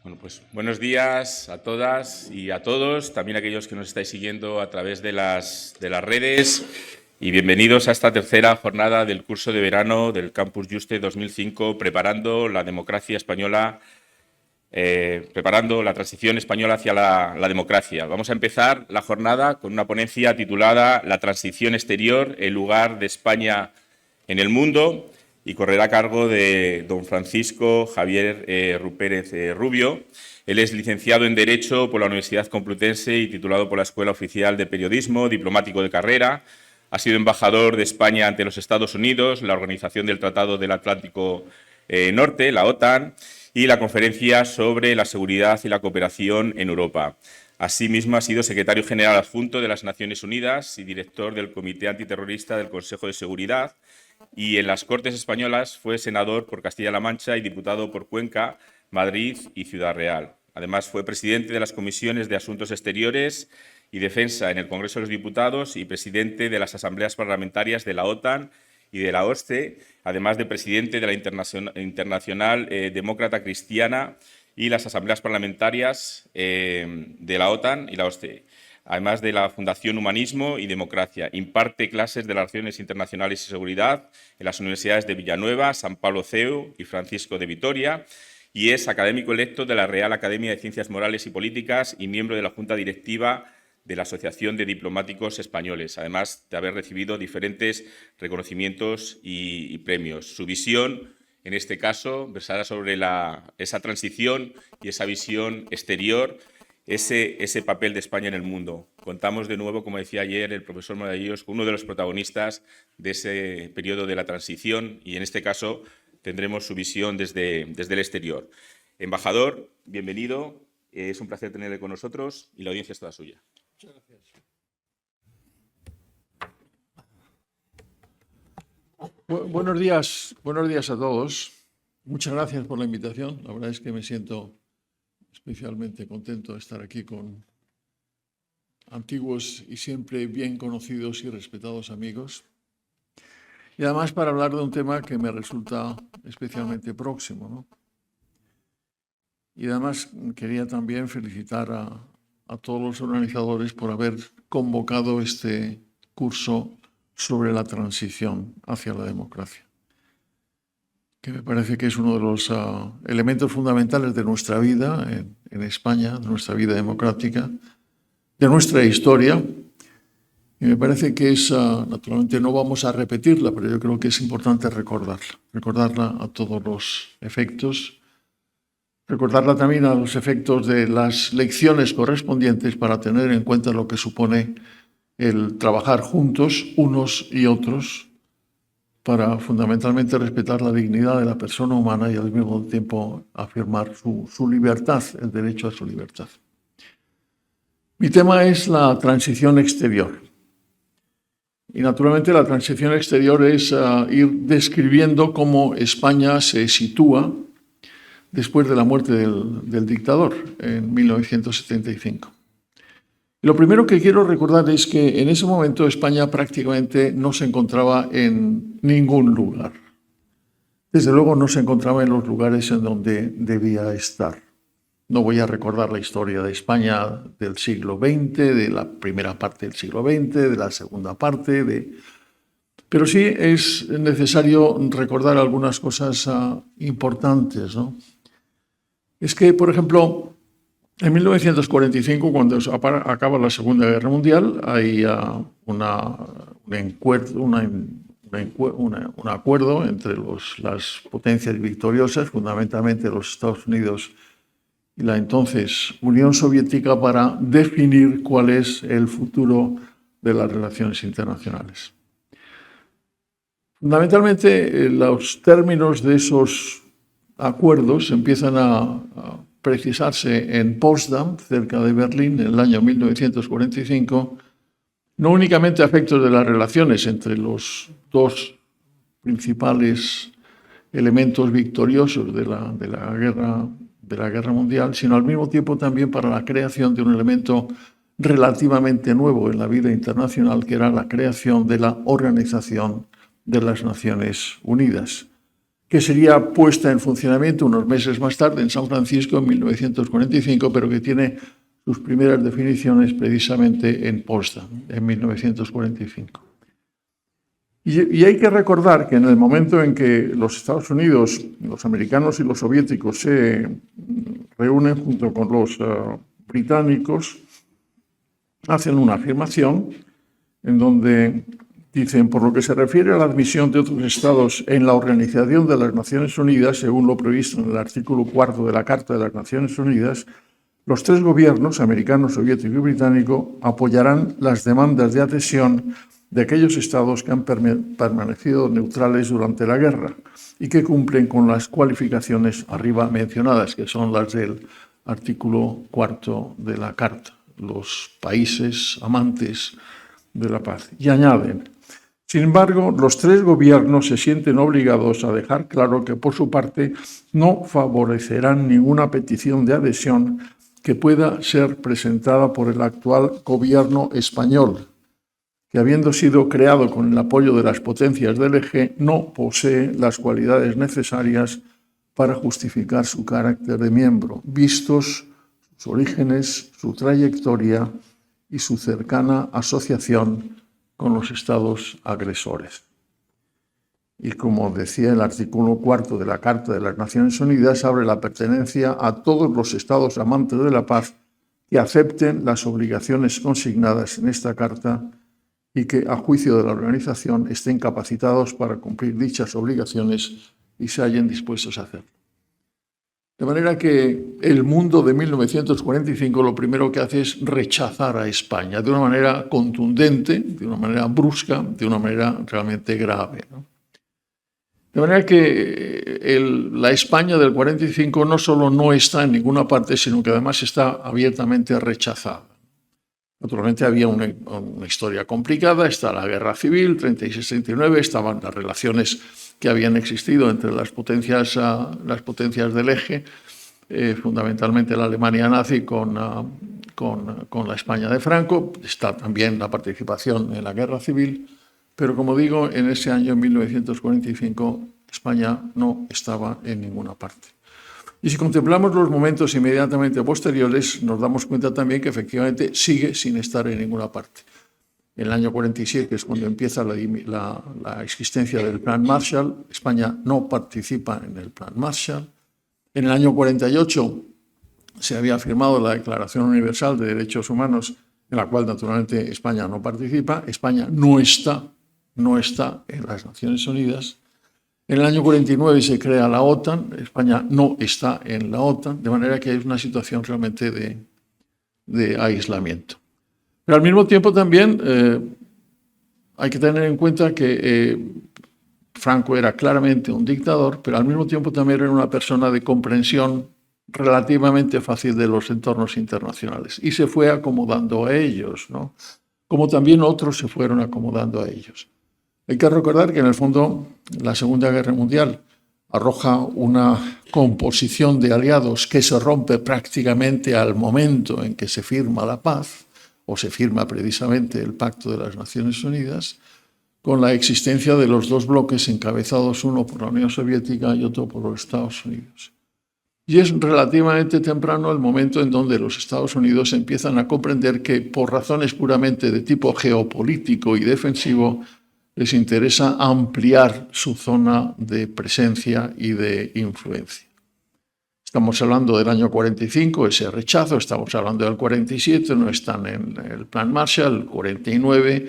Bueno, pues buenos días a todas y a todos, también a aquellos que nos estáis siguiendo a través de las redes, y bienvenidos a esta tercera jornada del curso de verano del Campus Juste 2005, preparando la democracia española, preparando la transición española hacia la democracia. Vamos a empezar la jornada con una ponencia titulada La transición exterior, el lugar de España en el mundo, y correrá a cargo de don Francisco Javier Rupérez Rubio. Él es licenciado en Derecho por la Universidad Complutense y titulado por la Escuela Oficial de Periodismo, diplomático de carrera. Ha sido embajador de España ante los Estados Unidos, la Organización del Tratado del Atlántico Norte, la OTAN, y la Conferencia sobre la Seguridad y la Cooperación en Europa. Asimismo, ha sido secretario general adjunto de las Naciones Unidas y director del Comité Antiterrorista del Consejo de Seguridad, y en las Cortes Españolas fue senador por Castilla-La Mancha y diputado por Cuenca, Madrid y Ciudad Real. Además, fue presidente de las Comisiones de Asuntos Exteriores y Defensa en el Congreso de los Diputados y presidente de las Asambleas Parlamentarias de la OTAN y de la OSCE, además de presidente de la Internacional Demócrata Cristiana y las Asambleas Parlamentarias de la OTAN y la OSCE. Además de la Fundación Humanismo y Democracia. Imparte clases de Relaciones Internacionales y Seguridad en las universidades de Villanueva, San Pablo CEU y Francisco de Vitoria, y es académico electo de la Real Academia de Ciencias Morales y Políticas y miembro de la Junta Directiva de la Asociación de Diplomáticos Españoles, además de haber recibido diferentes reconocimientos y premios. Su visión, en este caso, versará sobre esa transición y esa visión exterior, ese papel de España en el mundo. Contamos de nuevo, como decía ayer el profesor Moradillos, con uno de los protagonistas de ese periodo de la transición, y en este caso tendremos su visión desde el exterior. Embajador, bienvenido, es un placer tenerle con nosotros y la audiencia es toda suya. Muchas gracias. Buenos días a todos. Muchas gracias por la invitación. La verdad es que me siento especialmente contento de estar aquí con antiguos y siempre bien conocidos y respetados amigos. Y además para hablar de un tema que me resulta especialmente próximo, ¿no? Y además quería también felicitar a todos los organizadores por haber convocado este curso sobre la transición hacia la democracia, que me parece que es uno de los elementos fundamentales de nuestra vida en España, de nuestra vida democrática, de nuestra historia. Y me parece que naturalmente no vamos a repetirla, pero yo creo que es importante recordarla a todos los efectos, recordarla también a los efectos de las lecciones correspondientes para tener en cuenta lo que supone el trabajar juntos, unos y otros, para fundamentalmente respetar la dignidad de la persona humana y al mismo tiempo afirmar su libertad, el derecho a su libertad. Mi tema es la transición exterior. Y naturalmente la transición exterior es ir describiendo cómo España se sitúa después de la muerte del dictador en 1975. Lo primero que quiero recordar es que en ese momento España prácticamente no se encontraba en ningún lugar. Desde luego no se encontraba en los lugares en donde debía estar. No voy a recordar la historia de España del siglo XX, de la primera parte del siglo XX, de la segunda parte, pero sí es necesario recordar algunas cosas importantes, ¿no? Es que, por ejemplo, en 1945, cuando acaba la Segunda Guerra Mundial, hay un acuerdo entre las potencias victoriosas, fundamentalmente los Estados Unidos y la entonces Unión Soviética, para definir cuál es el futuro de las relaciones internacionales. Fundamentalmente, los términos de esos acuerdos empiezan a precisarse en Potsdam, cerca de Berlín, en el año 1945, no únicamente a efectos de las relaciones entre los dos principales elementos victoriosos de la guerra mundial, sino al mismo tiempo también para la creación de un elemento relativamente nuevo en la vida internacional, que era la creación de la Organización de las Naciones Unidas, que sería puesta en funcionamiento unos meses más tarde en San Francisco en 1945, pero que tiene sus primeras definiciones precisamente en Potsdam, en 1945. Y hay que recordar que en el momento en que los Estados Unidos, los americanos y los soviéticos se reúnen junto con los británicos, hacen una afirmación en donde dicen: por lo que se refiere a la admisión de otros estados en la Organización de las Naciones Unidas, según lo previsto en el artículo 4 de la Carta de las Naciones Unidas, los tres gobiernos, americano, soviético y británico, apoyarán las demandas de adhesión de aquellos estados que han permanecido neutrales durante la guerra y que cumplen con las cualificaciones arriba mencionadas, que son las del artículo 4 de la Carta, los países amantes de la paz. Y añaden: sin embargo, los tres gobiernos se sienten obligados a dejar claro que, por su parte, no favorecerán ninguna petición de adhesión que pueda ser presentada por el actual gobierno español, que, habiendo sido creado con el apoyo de las potencias del eje, no posee las cualidades necesarias para justificar su carácter de miembro, vistos sus orígenes, su trayectoria y su cercana asociación con los estados agresores. Y como decía el artículo 4 de la Carta de las Naciones Unidas, abre la pertenencia a todos los estados amantes de la paz que acepten las obligaciones consignadas en esta Carta y que, a juicio de la organización, estén capacitados para cumplir dichas obligaciones y se hallen dispuestos a hacerlo. De manera que el mundo de 1945 lo primero que hace es rechazar a España de una manera contundente, de una manera brusca, de una manera realmente grave, ¿no? De manera que la España del 45 no solo no está en ninguna parte, sino que además está abiertamente rechazada. Naturalmente había una historia complicada, está la guerra civil, 36-39, estaban las relaciones que habían existido entre las potencias del eje, fundamentalmente la Alemania nazi con la España de Franco, está también la participación en la guerra civil, pero como digo, en ese año, en 1945, España no estaba en ninguna parte. Y si contemplamos los momentos inmediatamente posteriores, nos damos cuenta también que efectivamente sigue sin estar en ninguna parte. En el año 47, que es cuando empieza la existencia del Plan Marshall, España no participa en el Plan Marshall. En el año 48 se había firmado la Declaración Universal de Derechos Humanos, en la cual naturalmente España no participa. España no está en las Naciones Unidas. En el año 49 se crea la OTAN, España no está en la OTAN, de manera que es una situación realmente de aislamiento. Pero al mismo tiempo también hay que tener en cuenta que Franco era claramente un dictador, pero al mismo tiempo también era una persona de comprensión relativamente fácil de los entornos internacionales y se fue acomodando a ellos, ¿no? Como también otros se fueron acomodando a ellos. Hay que recordar que en el fondo la Segunda Guerra Mundial arroja una composición de aliados que se rompe prácticamente al momento en que se firma la paz, o se firma precisamente el Pacto de las Naciones Unidas, con la existencia de los dos bloques encabezados, uno por la Unión Soviética y otro por los Estados Unidos. Y es relativamente temprano el momento en donde los Estados Unidos empiezan a comprender que, por razones puramente de tipo geopolítico y defensivo, les interesa ampliar su zona de presencia y de influencia. Estamos hablando del año 45, ese rechazo, estamos hablando del 47, no están en el Plan Marshall, el 49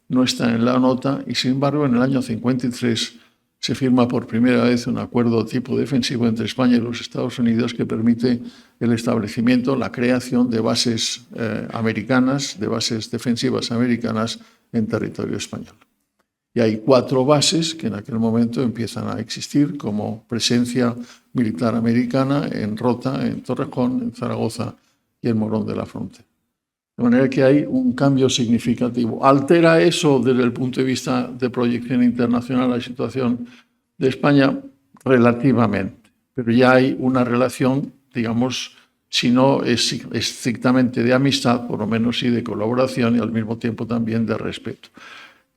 no están en la nota, y sin embargo en el año 53 se firma por primera vez un acuerdo tipo defensivo entre España y los Estados Unidos que permite el establecimiento, la creación de bases americanas, de bases defensivas americanas en territorio español. Y hay 4 bases que en aquel momento empiezan a existir como presencia militar americana en Rota, en Torrejón, en Zaragoza y en Morón de la Frontera. De manera que hay un cambio significativo. ¿Altera eso desde el punto de vista de proyección internacional la situación de España? Relativamente. Pero ya hay una relación, digamos, si no es estrictamente de amistad, por lo menos sí de colaboración y al mismo tiempo también de respeto.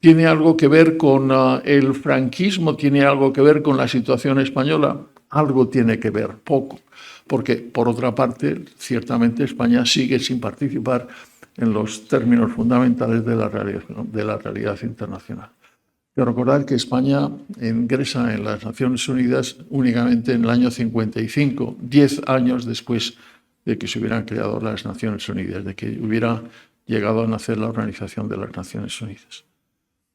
¿Tiene algo que ver con el franquismo? ¿Tiene algo que ver con la situación española? Algo tiene que ver, poco. Porque, por otra parte, ciertamente España sigue sin participar en los términos fundamentales de la realidad internacional. Quiero recordar que España ingresa en las Naciones Unidas únicamente en el año 55, 10 años después de que se hubieran creado las Naciones Unidas, de que hubiera llegado a nacer la Organización de las Naciones Unidas.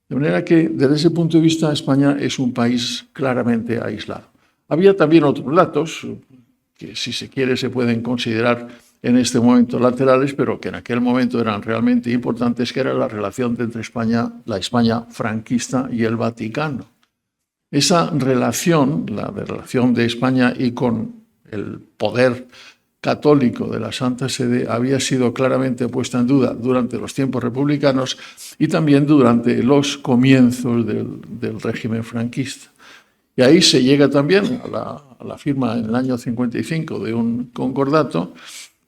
De manera que, desde ese punto de vista, España es un país claramente aislado. Había también otros datos que, si se quiere, se pueden considerar en este momento laterales, pero que en aquel momento eran realmente importantes, que era la relación entre España, la España franquista y el Vaticano. Esa relación, la relación de España y con el poder católico de la Santa Sede, había sido claramente puesta en duda durante los tiempos republicanos y también durante los comienzos del régimen franquista. Y ahí se llega también a la firma en el año 55 de un concordato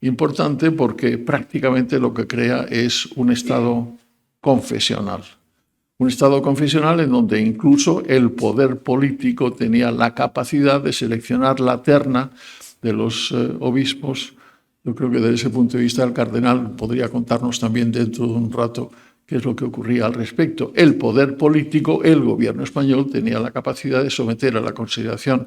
importante, porque prácticamente lo que crea es un Estado confesional. Un Estado confesional en donde incluso el poder político tenía la capacidad de seleccionar la terna de los obispos. Yo creo que desde ese punto de vista el cardenal podría contarnos también dentro de un rato qué es lo que ocurría al respecto. El poder político, el gobierno español, tenía la capacidad de someter a la consideración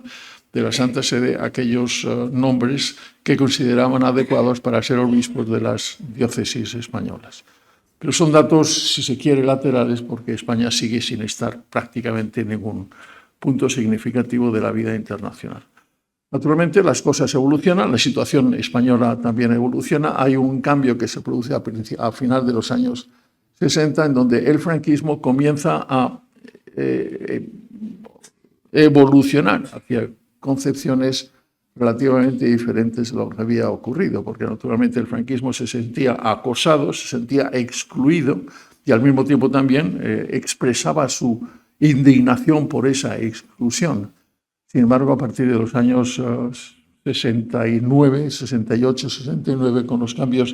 de la Santa Sede aquellos nombres que consideraban adecuados para ser obispos de las diócesis españolas. Pero son datos, si se quiere, laterales, porque España sigue sin estar prácticamente en ningún punto significativo de la vida internacional. Naturalmente, las cosas evolucionan, la situación española también evoluciona. Hay un cambio que se produce a final de los años 60, en donde el franquismo comienza a evolucionar hacia concepciones relativamente diferentes de lo que había ocurrido, porque naturalmente el franquismo se sentía acosado, se sentía excluido y al mismo tiempo también expresaba su indignación por esa exclusión. Sin embargo, a partir de los años 69, 68, 69, con los cambios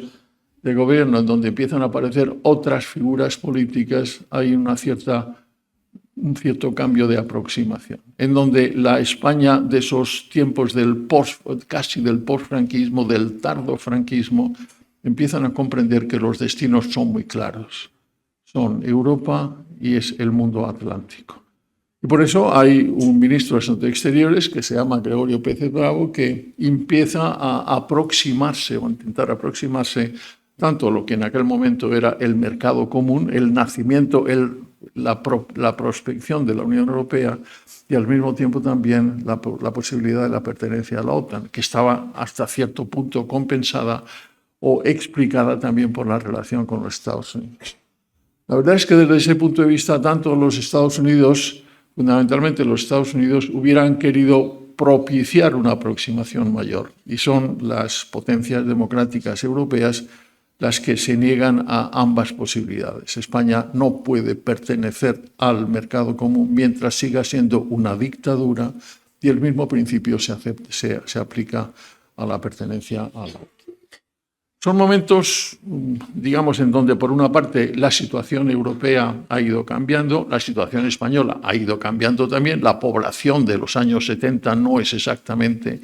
de gobierno, en donde empiezan a aparecer otras figuras políticas, hay un cierto cambio de aproximación, en donde la España de esos tiempos casi del post-franquismo, del tardo franquismo, empiezan a comprender que los destinos son muy claros. Son Europa y es el mundo atlántico. Y por eso hay un ministro de Asuntos Exteriores que se llama Gregorio Pérez Bravo, que empieza a aproximarse o a intentar aproximarse tanto a lo que en aquel momento era el mercado común, el nacimiento, la prospección de la Unión Europea, y al mismo tiempo también la posibilidad de la pertenencia a la OTAN, que estaba hasta cierto punto compensada o explicada también por la relación con los Estados Unidos. La verdad es que desde ese punto de vista, tanto los Estados Unidos, fundamentalmente los Estados Unidos, hubieran querido propiciar una aproximación mayor, y son las potencias democráticas europeas las que se niegan a ambas posibilidades. España no puede pertenecer al mercado común mientras siga siendo una dictadura, y el mismo principio se aplica a la pertenencia a la OTAN. Son momentos, digamos, en donde por una parte la situación europea ha ido cambiando, la situación española ha ido cambiando también, la población de los años 70 no es exactamente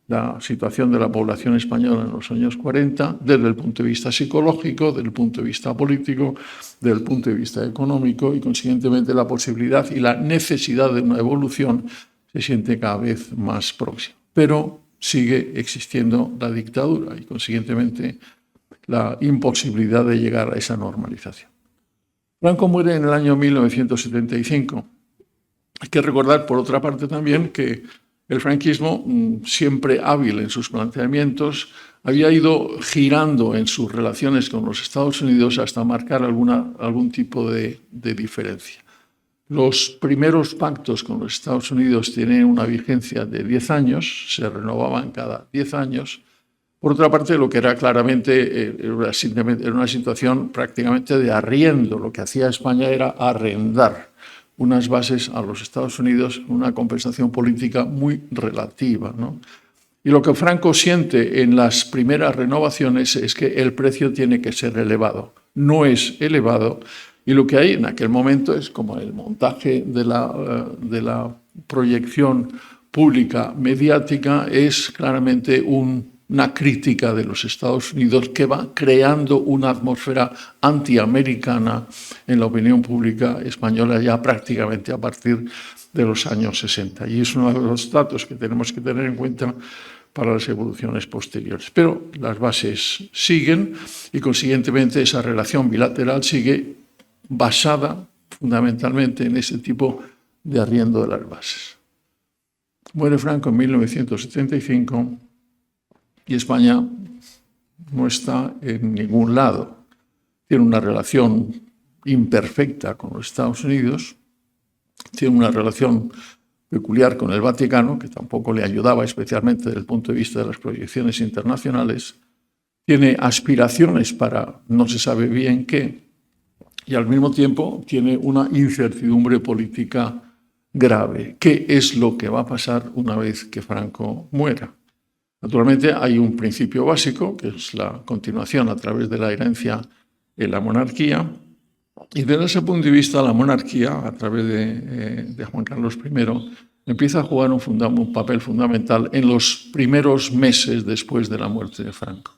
la situación de la población española en los años 40, desde el punto de vista psicológico, desde el punto de vista político, desde el punto de vista económico, y consiguientemente la posibilidad y la necesidad de una evolución se siente cada vez más próxima. Pero sigue existiendo la dictadura y consiguientemente la imposibilidad de llegar a esa normalización. Franco muere en el año 1975. Hay que recordar, por otra parte, también que el franquismo, siempre hábil en sus planteamientos, había ido girando en sus relaciones con los Estados Unidos hasta marcar algún tipo de diferencia. Los primeros pactos con los Estados Unidos tienen una vigencia de 10 años, se renovaban cada 10 años. Por otra parte, lo que era claramente era una situación prácticamente de arriendo. Lo que hacía España era arrendar unas bases a los Estados Unidos, una compensación política muy relativa, ¿no? Y lo que Franco siente en las primeras renovaciones es que el precio tiene que ser elevado. No es elevado, Y lo que hay en aquel momento es como el montaje de la proyección pública mediática es claramente una crítica de los Estados Unidos que va creando una atmósfera antiamericana en la opinión pública española ya prácticamente a partir de los años 60. Y es uno de los datos que tenemos que tener en cuenta para las evoluciones posteriores. Pero las bases siguen y, consiguientemente, esa relación bilateral sigue basada fundamentalmente en ese tipo de arriendo de las bases. Muere Franco en 1975 y España no está en ningún lado. Tiene una relación imperfecta con los Estados Unidos, tiene una relación peculiar con el Vaticano, que tampoco le ayudaba especialmente desde el punto de vista de las proyecciones internacionales, tiene aspiraciones para no se sabe bien qué, y al mismo tiempo tiene una incertidumbre política grave. ¿Qué es lo que va a pasar una vez que Franco muera? Naturalmente hay un principio básico, que es la continuación a través de la herencia en la monarquía, y desde ese punto de vista la monarquía, a través de Juan Carlos I, empieza a jugar un papel fundamental en los primeros meses después de la muerte de Franco.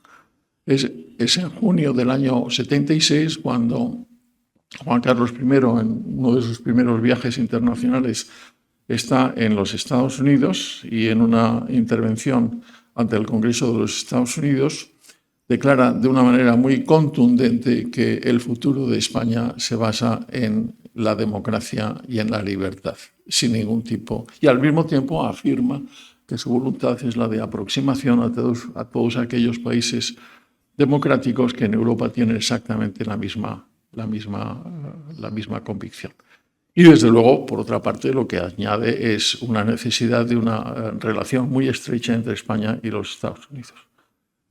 Es en junio del año 76 cuando Juan Carlos I, en uno de sus primeros viajes internacionales, está en los Estados Unidos y en una intervención ante el Congreso de los Estados Unidos declara de una manera muy contundente que el futuro de España se basa en la democracia y en la libertad, sin ningún tipo. Y al mismo tiempo afirma que su voluntad es la de aproximación a todos aquellos países democráticos que en Europa tienen exactamente la misma convicción. Y desde luego, por otra parte, lo que añade es una necesidad de una relación muy estrecha entre España y los Estados Unidos.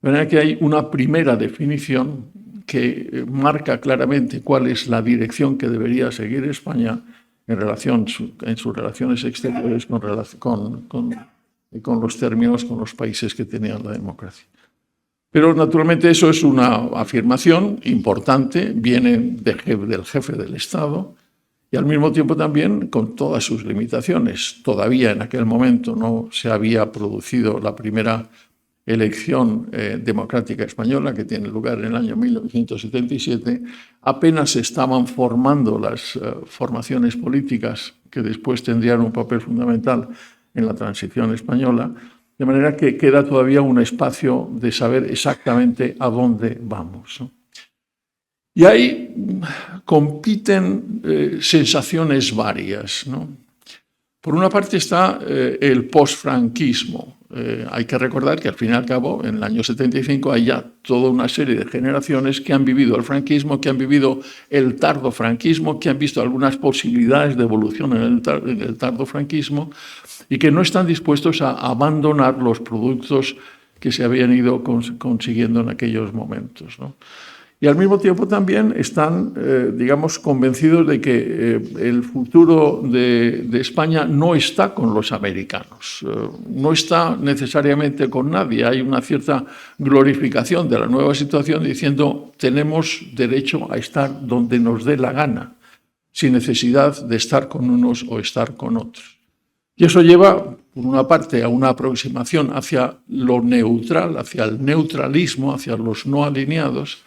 De manera que hay una primera definición que marca claramente cuál es la dirección que debería seguir España en sus relaciones exteriores con los términos, con los países que tenían la democracia. Pero naturalmente eso es una afirmación importante, viene del jefe del Estado y al mismo tiempo también con todas sus limitaciones. Todavía en aquel momento no se había producido la primera elección democrática española, que tiene lugar en el año 1977. Apenas se estaban formando las formaciones políticas que después tendrían un papel fundamental en la transición española. De manera que queda todavía un espacio de saber exactamente a dónde vamos, ¿no? Y ahí compiten sensaciones varias, ¿no? Por una parte está el posfranquismo. Hay que recordar que al fin y al cabo, en el año 75, hay ya toda una serie de generaciones que han vivido el franquismo, que han vivido el tardofranquismo, que han visto algunas posibilidades de evolución en el tardofranquismo y que no están dispuestos a abandonar los productos que se habían ido consiguiendo en aquellos momentos, ¿no? Y al mismo tiempo también están, convencidos de que el futuro de España no está con los americanos, no está necesariamente con nadie. Hay una cierta glorificación de la nueva situación diciendo tenemos derecho a estar donde nos dé la gana, sin necesidad de estar con unos o estar con otros. Y eso lleva, por una parte, a una aproximación hacia lo neutral, hacia el neutralismo, hacia los no alineados,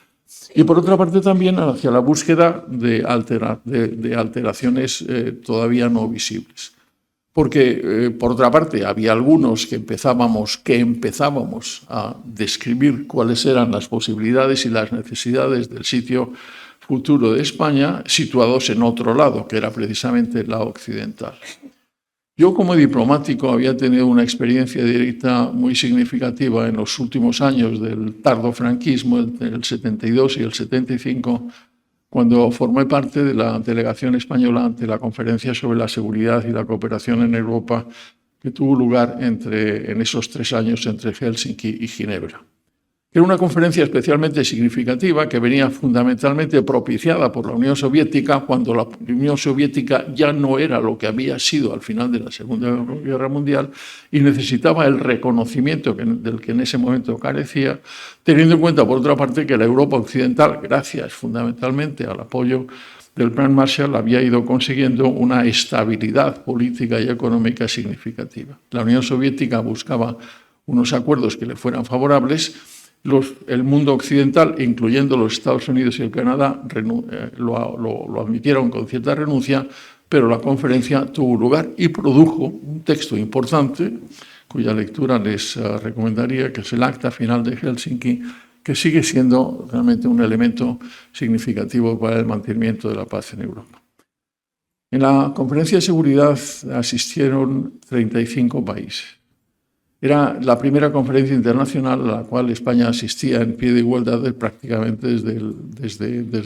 y por otra parte también hacia la búsqueda de alteraciones todavía no visibles. Porque, por otra parte, había algunos que empezábamos a describir cuáles eran las posibilidades y las necesidades del sitio futuro de España, situados en otro lado, que era precisamente el lado occidental. Yo, como diplomático, había tenido una experiencia directa muy significativa en los últimos años del tardofranquismo, el 72 y el 75, cuando formé parte de la delegación española ante la Conferencia sobre la Seguridad y la Cooperación en Europa, que tuvo lugar en esos 3 años entre Helsinki y Ginebra. Era una conferencia especialmente significativa que venía fundamentalmente propiciada por la Unión Soviética, cuando la Unión Soviética ya no era lo que había sido al final de la Segunda Guerra Mundial y necesitaba el reconocimiento del que en ese momento carecía, teniendo en cuenta, por otra parte, que la Europa occidental, gracias fundamentalmente al apoyo del Plan Marshall había ido consiguiendo una estabilidad política y económica significativa. La Unión Soviética buscaba unos acuerdos que le fueran favorables. El mundo occidental, incluyendo los Estados Unidos y el Canadá, lo admitieron con cierta renuncia, pero la conferencia tuvo lugar y produjo un texto importante, cuya lectura les recomendaría, que es el Acta Final de Helsinki, que sigue siendo realmente un elemento significativo para el mantenimiento de la paz en Europa. En la conferencia de seguridad asistieron 35 países. Era la primera conferencia internacional a la cual España asistía en pie de igualdad prácticamente desde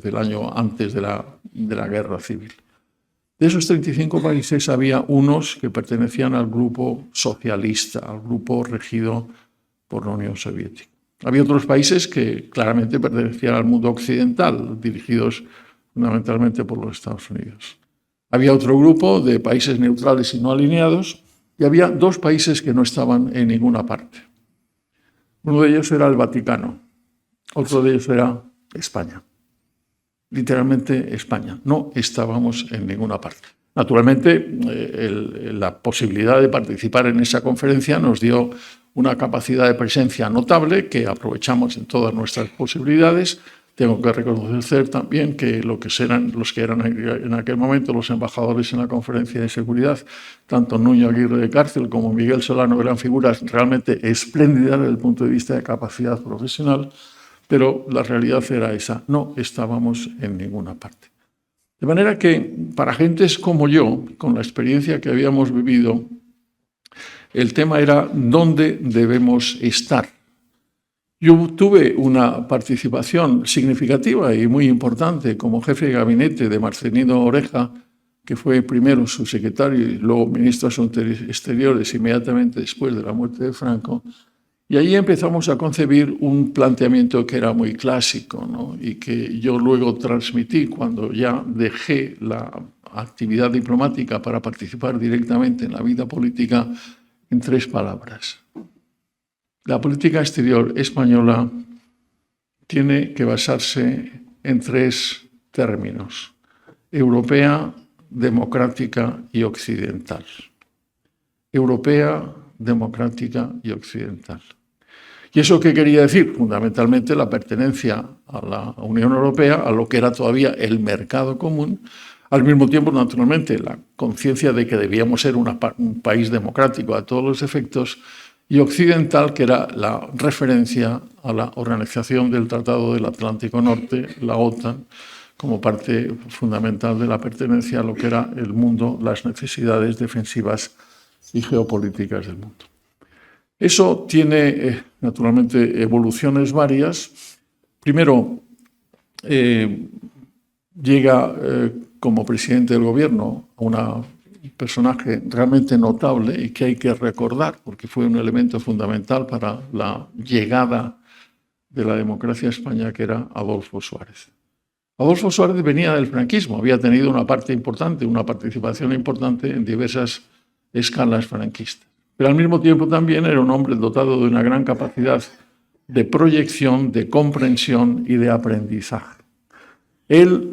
el año antes de la Guerra Civil. De esos 35 países había unos que pertenecían al grupo socialista, al grupo regido por la Unión Soviética. Había otros países que claramente pertenecían al mundo occidental, dirigidos fundamentalmente por los Estados Unidos. Había otro grupo de países neutrales y no alineados, y había dos países que no estaban en ninguna parte. Uno de ellos era el Vaticano, otro de ellos era España. Literalmente España. No estábamos en ninguna parte. Naturalmente, la posibilidad de participar en esa conferencia nos dio una capacidad de presencia notable que aprovechamos en todas nuestras posibilidades. Tengo que reconocer también que los que eran en aquel momento los embajadores en la conferencia de seguridad, tanto Nuño Aguirre de Cárcel como Miguel Solano, eran figuras realmente espléndidas desde el punto de vista de capacidad profesional, pero la realidad era esa, no estábamos en ninguna parte. De manera que para gentes como yo, con la experiencia que habíamos vivido, el tema era dónde debemos estar. Yo tuve una participación significativa y muy importante como jefe de gabinete de Marcelino Oreja, que fue primero su secretario y luego ministro de Asuntos Exteriores inmediatamente después de la muerte de Franco. Y ahí empezamos a concebir un planteamiento que era muy clásico, ¿no? Y que yo luego transmití cuando ya dejé la actividad diplomática para participar directamente en la vida política en 3 palabras. La política exterior española tiene que basarse en 3 términos: europea, democrática y occidental. Europea, democrática y occidental. ¿Y eso qué quería decir? Fundamentalmente la pertenencia a la Unión Europea, a lo que era todavía el mercado común, al mismo tiempo, naturalmente, la conciencia de que debíamos ser un país democrático a todos los efectos, y occidental, que era la referencia a la Organización del Tratado del Atlántico Norte, la OTAN, como parte fundamental de la pertenencia a lo que era el mundo, las necesidades defensivas y geopolíticas del mundo. Eso tiene, naturalmente, evoluciones varias. Primero, llega como presidente del gobierno a un personaje realmente notable y que hay que recordar porque fue un elemento fundamental para la llegada de la democracia a España, que era Adolfo Suárez. Adolfo Suárez venía del franquismo, había tenido una parte importante, una participación importante en diversas escalas franquistas. Pero al mismo tiempo también era un hombre dotado de una gran capacidad de proyección, de comprensión y de aprendizaje. Él,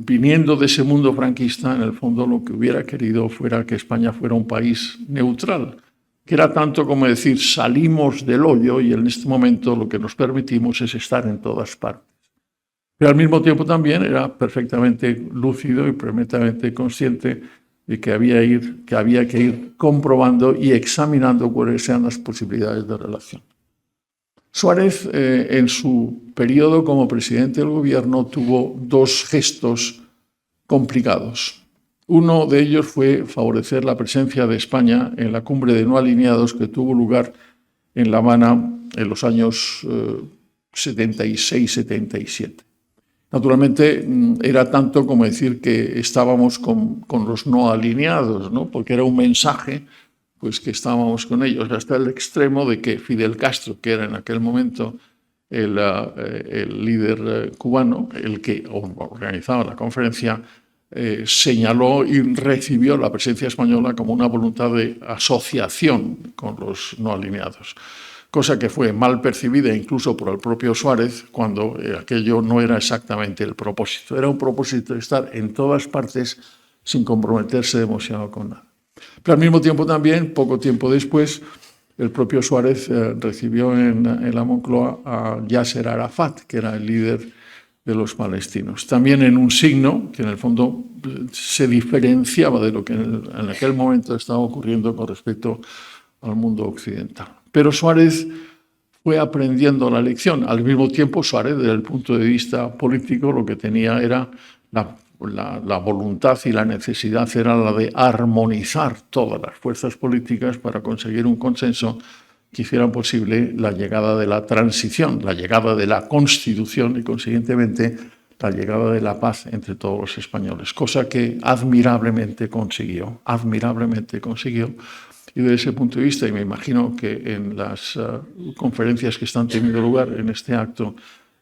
viniendo de ese mundo franquista, en el fondo lo que hubiera querido fuera que España fuera un país neutral, que era tanto como decir, salimos del hoyo y en este momento lo que nos permitimos es estar en todas partes. Pero al mismo tiempo también era perfectamente lúcido y perfectamente consciente de que había que ir comprobando y examinando cuáles sean las posibilidades de relación. Suárez, en su periodo como presidente del gobierno, tuvo 2 gestos complicados. Uno de ellos fue favorecer la presencia de España en la cumbre de no alineados que tuvo lugar en La Habana en los años 76-77. Naturalmente, era tanto como decir que estábamos con los no alineados, ¿no? Porque era un mensaje pues que estábamos con ellos, hasta el extremo de que Fidel Castro, que era en aquel momento el líder cubano, el que organizaba la conferencia, señaló y recibió la presencia española como una voluntad de asociación con los no alineados. cosa que fue mal percibida incluso por el propio Suárez cuando aquello no era exactamente el propósito. Era un propósito de estar en todas partes sin comprometerse demasiado con nada. Pero al mismo tiempo también, poco tiempo después, el propio Suárez recibió en la Moncloa a Yasser Arafat, que era el líder de los palestinos. También en un signo que en el fondo se diferenciaba de lo que en aquel momento estaba ocurriendo con respecto al mundo occidental. Pero Suárez fue aprendiendo la lección. Al mismo tiempo, Suárez, desde el punto de vista político, lo que tenía era la voluntad y la necesidad era la de armonizar todas las fuerzas políticas para conseguir un consenso que hiciera posible la llegada de la transición, la llegada de la Constitución y, consiguientemente, la llegada de la paz entre todos los españoles, cosa que admirablemente consiguió. Y desde ese punto de vista, y me imagino que en las conferencias que están teniendo lugar en este acto,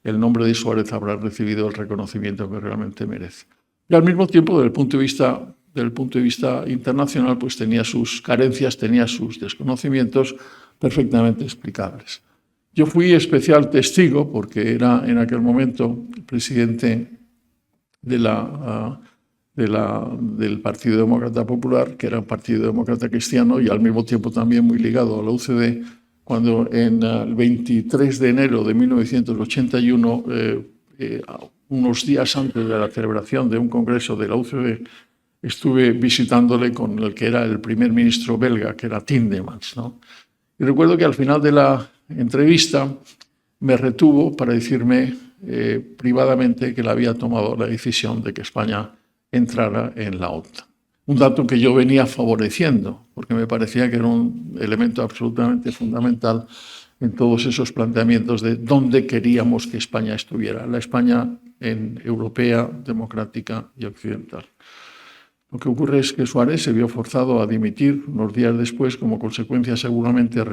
el nombre de Suárez habrá recibido el reconocimiento que realmente merece. Y al mismo tiempo, desde el punto de vista internacional, pues tenía sus carencias, tenía sus desconocimientos perfectamente explicables. Yo fui especial testigo, porque era en aquel momento presidente del Partido Demócrata Popular, que era un partido demócrata cristiano y al mismo tiempo también muy ligado a la UCD, cuando en el 23 de enero de 1981, unos días antes de la celebración de un congreso de la UCD, estuve visitándole con el que era el primer ministro belga, que era Tindemans, ¿no? Y recuerdo que al final de la entrevista me retuvo para decirme privadamente que él había tomado la decisión de que España entrara en la OTAN. Un dato que yo venía favoreciendo, porque me parecía que era un elemento absolutamente fundamental en todos esos planteamientos de dónde queríamos que España estuviera, la España europea, democrática y occidental. Lo que ocurre es que Suárez se vio forzado a dimitir unos días después como consecuencia seguramente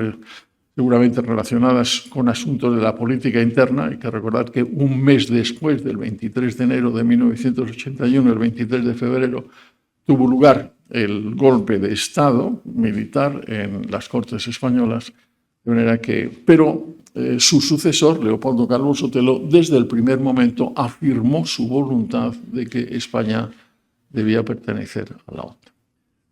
relacionadas con asuntos de la política interna. Hay que recordar que un mes después del 23 de enero de 1981, el 23 de febrero, tuvo lugar el golpe de Estado militar en las Cortes Españolas, de manera que, pero su sucesor, Leopoldo Calvo Sotelo, desde el primer momento afirmó su voluntad de que España debía pertenecer a la OTAN.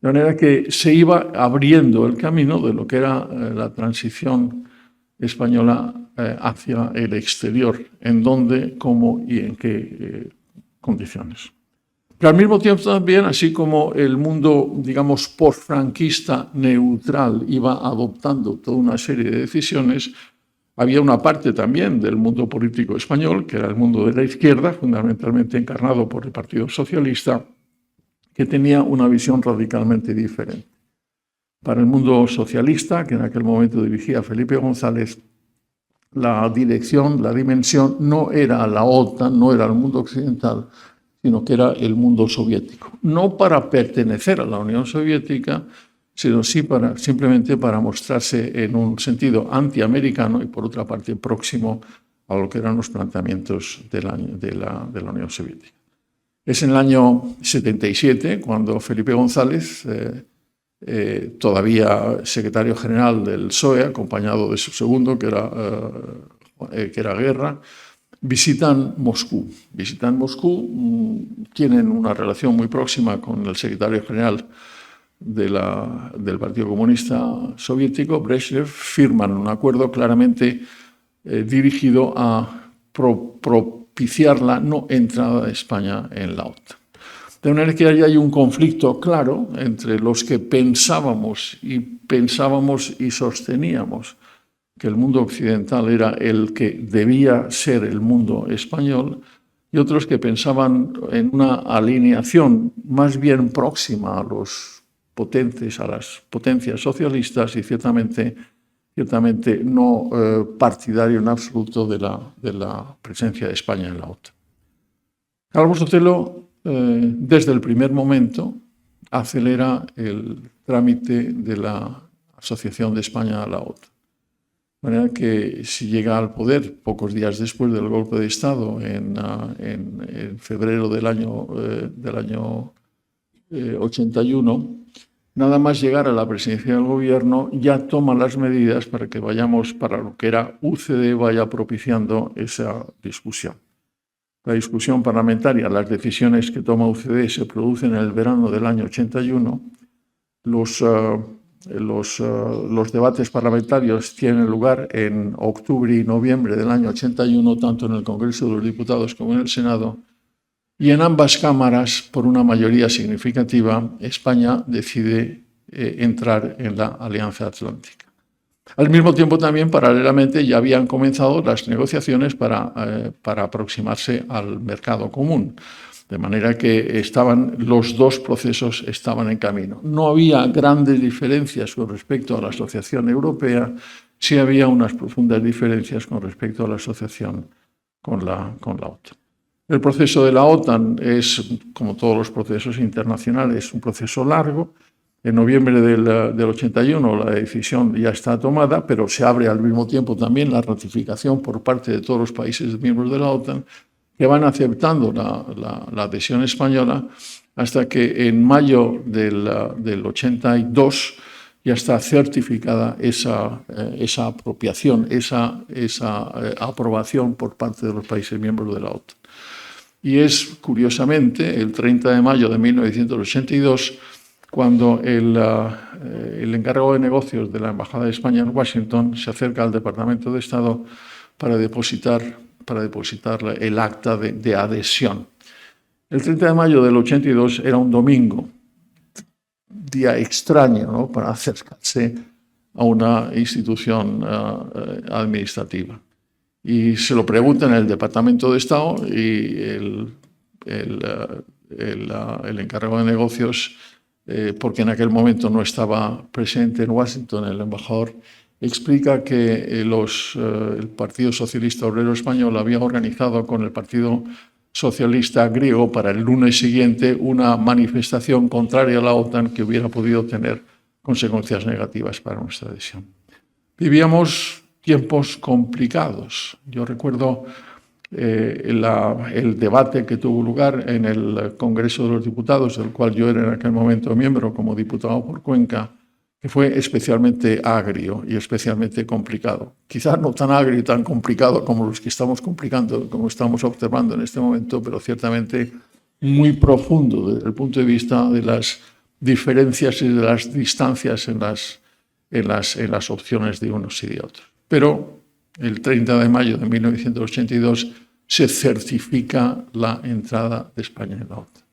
De manera que se iba abriendo el camino de lo que era la transición española hacia el exterior, en dónde, cómo y en qué condiciones. Pero al mismo tiempo también, así como el mundo, digamos, postfranquista neutral iba adoptando toda una serie de decisiones, había una parte también del mundo político español, que era el mundo de la izquierda, fundamentalmente encarnado por el Partido Socialista, que tenía una visión radicalmente diferente. Para el mundo socialista, que en aquel momento dirigía Felipe González, la dirección, la dimensión no era la OTAN, no era el mundo occidental, sino que era el mundo soviético. No para pertenecer a la Unión Soviética, sino simplemente para mostrarse en un sentido antiamericano y, por otra parte, próximo a lo que eran los planteamientos de la Unión Soviética. Es en el año 77 cuando Felipe González, todavía secretario general del PSOE, acompañado de su segundo, que era Guerra, visitan Moscú. Tienen una relación muy próxima con el secretario general del Partido Comunista Soviético, Brezhnev, firman un acuerdo claramente dirigido a propiciar la no entrada de España en la OTAN. De manera que ahí hay un conflicto claro entre los que pensábamos y sosteníamos que el mundo occidental era el que debía ser el mundo español, y otros que pensaban en una alineación más bien próxima a las potencias socialistas y ciertamente no partidario en absoluto de la presencia de España en la OTAN. Calvo Sotelo, desde el primer momento, acelera el trámite de la asociación de España a la OTAN. De manera que si llega al poder pocos días después del golpe de Estado, en febrero del año 81, nada más llegar a la presidencia del gobierno, ya toma las medidas para que vayamos, para lo que era UCD, vaya propiciando esa discusión. La discusión parlamentaria, las decisiones que toma UCD se producen en el verano del año 81. Los debates parlamentarios tienen lugar en octubre y noviembre del año 81, tanto en el Congreso de los Diputados como en el Senado. Y en ambas cámaras, por una mayoría significativa, España decide entrar en la Alianza Atlántica. Al mismo tiempo, también, paralelamente, ya habían comenzado las negociaciones para aproximarse al mercado común. De manera que los dos procesos estaban en camino. No había grandes diferencias con respecto a la asociación europea, sí había unas profundas diferencias con respecto a la asociación con la OTAN. El proceso de la OTAN es, como todos los procesos internacionales, un proceso largo. En noviembre del 81 la decisión ya está tomada, pero se abre al mismo tiempo también la ratificación por parte de todos los países miembros de la OTAN, que van aceptando la adhesión española, hasta que en mayo del 82 ya está certificada esa apropiación, esa aprobación por parte de los países miembros de la OTAN. Y es, curiosamente, el 30 de mayo de 1982, cuando el encargado de negocios de la Embajada de España en Washington se acerca al Departamento de Estado para depositar el acta de adhesión. El 30 de mayo del 82 era un domingo, día extraño, ¿no?, para acercarse a una institución administrativa. Y se lo preguntan en el Departamento de Estado y el encargado de negocios, porque en aquel momento no estaba presente en Washington el embajador, explica que el Partido Socialista Obrero Español había organizado con el Partido Socialista Griego para el lunes siguiente una manifestación contraria a la OTAN que hubiera podido tener consecuencias negativas para nuestra adhesión. Vivíamos tiempos complicados. Yo recuerdo el debate que tuvo lugar en el Congreso de los Diputados, del cual yo era en aquel momento miembro como diputado por Cuenca, que fue especialmente agrio y especialmente complicado. Quizás no tan agrio y tan complicado como los que estamos observando en este momento, pero ciertamente muy profundo desde el punto de vista de las diferencias y de las distancias en las opciones de unos y de otros. Pero el 30 de mayo de 1982 se certifica la entrada de España en la OTAN.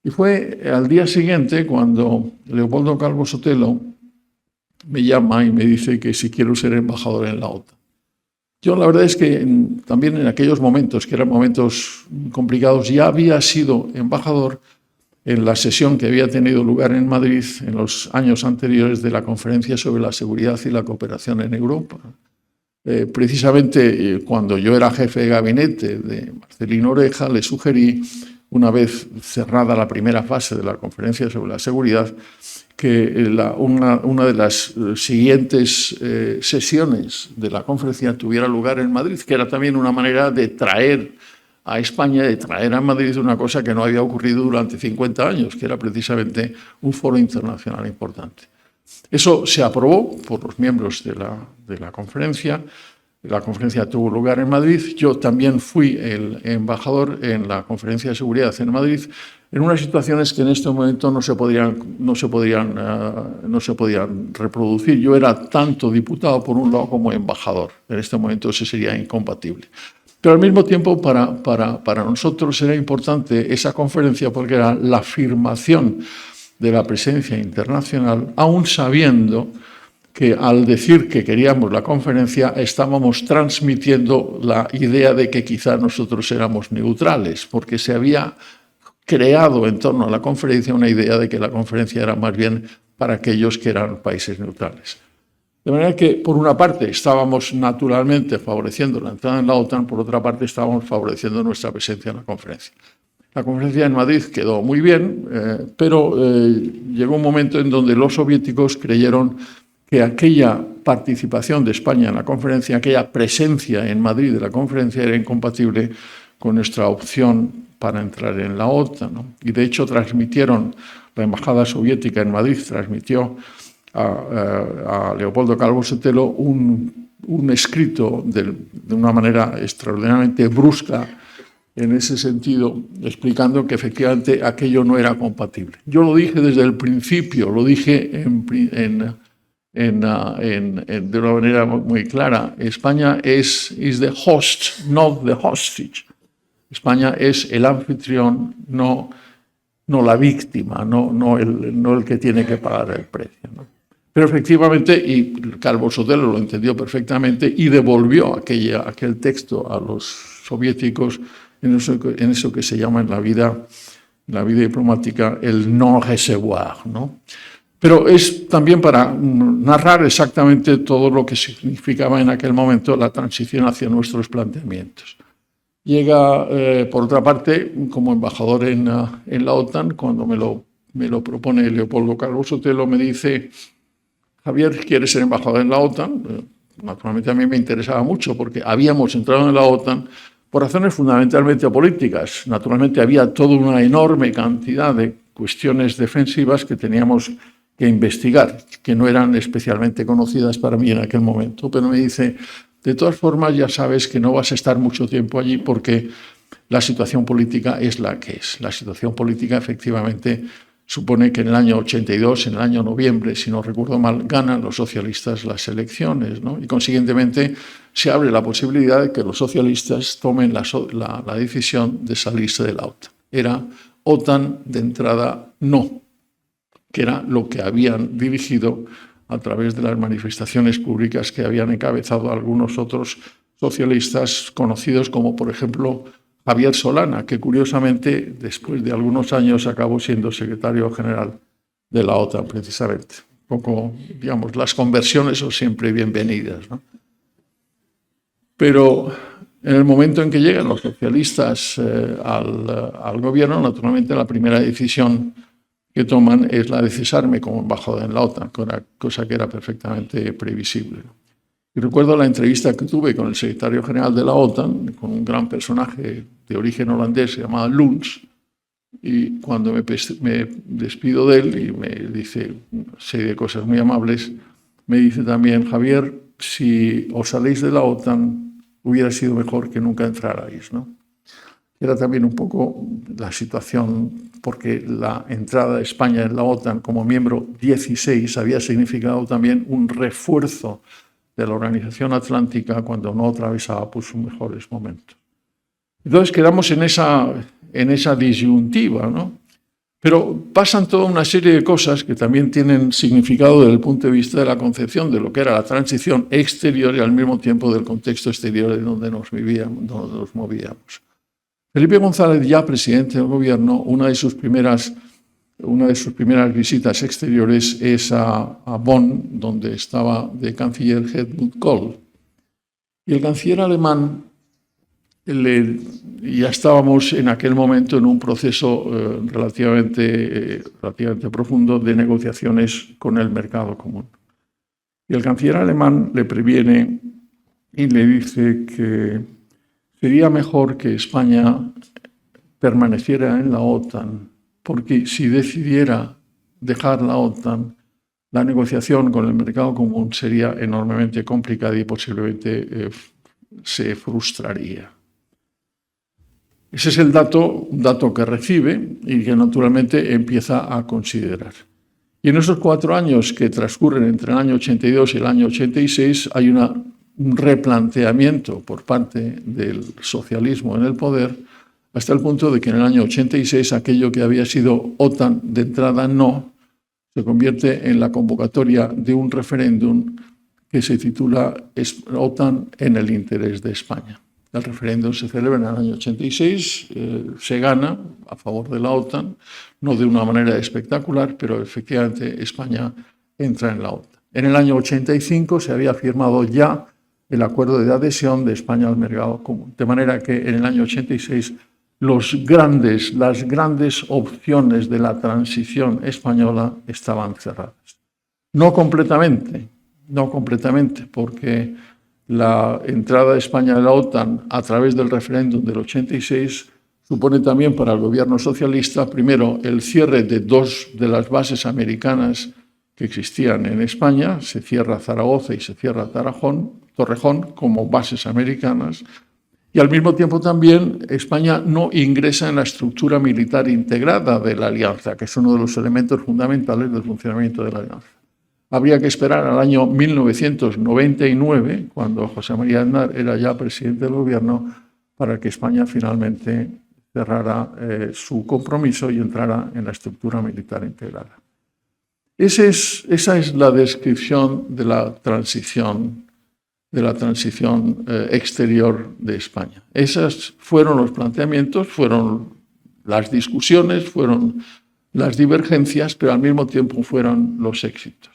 Y fue al día siguiente cuando Leopoldo Calvo Sotelo me llama y me dice que si quiero ser embajador en la OTAN. Yo la verdad es que también en aquellos momentos, que eran momentos complicados, ya había sido embajador en la sesión que había tenido lugar en Madrid en los años anteriores de la Conferencia sobre la Seguridad y la Cooperación en Europa. Precisamente cuando yo era jefe de gabinete de Marcelino Oreja, le sugerí, una vez cerrada la primera fase de la Conferencia sobre la Seguridad, que una de las siguientes sesiones de la conferencia tuviera lugar en Madrid, que era también una manera de traer a España, de traer a Madrid una cosa que no había ocurrido durante 50 años, que era precisamente un foro internacional importante. Eso se aprobó por los miembros de la conferencia. La conferencia tuvo lugar en Madrid. Yo también fui el embajador en la Conferencia de Seguridad en Madrid, en unas situaciones que en este momento no se podían reproducir. Yo era tanto diputado por un lado como embajador. En este momento eso sería incompatible. Pero al mismo tiempo para nosotros era importante esa conferencia porque era la afirmación de la presencia internacional, aún sabiendo que al decir que queríamos la conferencia estábamos transmitiendo la idea de que quizá nosotros éramos neutrales, porque se había creado en torno a la conferencia una idea de que la conferencia era más bien para aquellos que eran países neutrales. De manera que, por una parte, estábamos naturalmente favoreciendo la entrada en la OTAN, por otra parte, estábamos favoreciendo nuestra presencia en la conferencia. La conferencia en Madrid quedó muy bien, pero llegó un momento en donde los soviéticos creyeron que aquella participación de España en la conferencia, aquella presencia en Madrid de la conferencia era incompatible con nuestra opción para entrar en la OTAN, ¿no? Y de hecho la Embajada Soviética en Madrid transmitió a Leopoldo Calvo Sotelo un escrito de una manera extraordinariamente brusca en ese sentido, explicando que efectivamente aquello no era compatible. Yo lo dije desde el principio, lo dije de una manera muy clara. España is the host, not the hostage. España es el anfitrión, no la víctima, no el que tiene que pagar el precio, ¿no? Pero efectivamente, y Calvo Sotelo lo entendió perfectamente y devolvió aquel texto a los soviéticos en eso que se llama en la vida diplomática el non-recevoir, ¿no? Pero es también para narrar exactamente todo lo que significaba en aquel momento la transición hacia nuestros planteamientos. Llega, por otra parte, como embajador en la OTAN, cuando me lo propone Leopoldo Calvo Sotelo, me dice: Javier, ¿quieres ser embajador en la OTAN? Naturalmente a mí me interesaba mucho porque habíamos entrado en la OTAN por razones fundamentalmente políticas. Naturalmente había toda una enorme cantidad de cuestiones defensivas que teníamos que investigar, que no eran especialmente conocidas para mí en aquel momento. Pero me dice: de todas formas, ya sabes que no vas a estar mucho tiempo allí porque la situación política es la que es. La situación política, efectivamente, supone que en el año 82, en el año noviembre, si no recuerdo mal, ganan los socialistas las elecciones, ¿no? Y consiguientemente se abre la posibilidad de que los socialistas tomen la decisión de salirse de la OTAN. Era OTAN de entrada no, que era lo que habían dirigido a través de las manifestaciones públicas que habían encabezado algunos otros socialistas conocidos como, por ejemplo, Javier Solana, que curiosamente, después de algunos años, acabó siendo secretario general de la OTAN, precisamente. Un poco, digamos, las conversiones son siempre bienvenidas, ¿no? Pero en el momento en que llegan los socialistas al gobierno, naturalmente la primera decisión que toman es la de cesarme como embajador en la OTAN, cosa que era perfectamente previsible. Y recuerdo la entrevista que tuve con el secretario general de la OTAN, con un gran personaje de origen holandés llamado Luns, y cuando me despido de él y me dice una serie de cosas muy amables, me dice también: Javier, si os salís de la OTAN, hubiera sido mejor que nunca entrarais, ¿no? Era también un poco la situación, porque la entrada de España en la OTAN como miembro 16 había significado también un refuerzo de la Organización Atlántica cuando no atravesaba por sus mejores momentos. Entonces quedamos en esa disyuntiva, ¿no? Pero pasan toda una serie de cosas que también tienen significado desde el punto de vista de la concepción de lo que era la transición exterior y al mismo tiempo del contexto exterior en donde nos movíamos. Felipe González, ya presidente del gobierno, una de sus primeras visitas exteriores es a Bonn, donde estaba de canciller Helmut Kohl. Y el canciller alemán, ya estábamos en aquel momento en un proceso relativamente profundo de negociaciones con el mercado común. Y el canciller alemán le previene y le dice que sería mejor que España permaneciera en la OTAN, porque si decidiera dejar la OTAN, la negociación con el mercado común sería enormemente complicada y posiblemente se frustraría. Ese es un dato que recibe y que naturalmente empieza a considerar. Y en esos 4 años que transcurren entre el año 82 y el año 86 hay un replanteamiento por parte del socialismo en el poder, hasta el punto de que en el año 86 aquello que había sido OTAN de entrada no, se convierte en la convocatoria de un referéndum que se titula OTAN en el interés de España. El referéndum se celebra en el año 86, se gana a favor de la OTAN, no de una manera espectacular, pero efectivamente España entra en la OTAN. En el año 85 se había firmado ya el acuerdo de adhesión de España al mercado común, de manera que en el año 86 las grandes opciones de la transición española estaban cerradas. No completamente, porque la entrada de España en la OTAN a través del referéndum del 86 supone también para el gobierno socialista, primero, el cierre de dos de las bases americanas que existían en España, se cierra Zaragoza y se cierra Torrejón como bases americanas, y al mismo tiempo también España no ingresa en la estructura militar integrada de la alianza, que es uno de los elementos fundamentales del funcionamiento de la alianza. Habría que esperar al año 1999, cuando José María Aznar era ya presidente del gobierno, para que España finalmente cerrara su compromiso y entrara en la estructura militar integrada. Esa es la descripción de la transición exterior de España. Esos fueron los planteamientos, fueron las discusiones, fueron las divergencias, pero al mismo tiempo fueron los éxitos.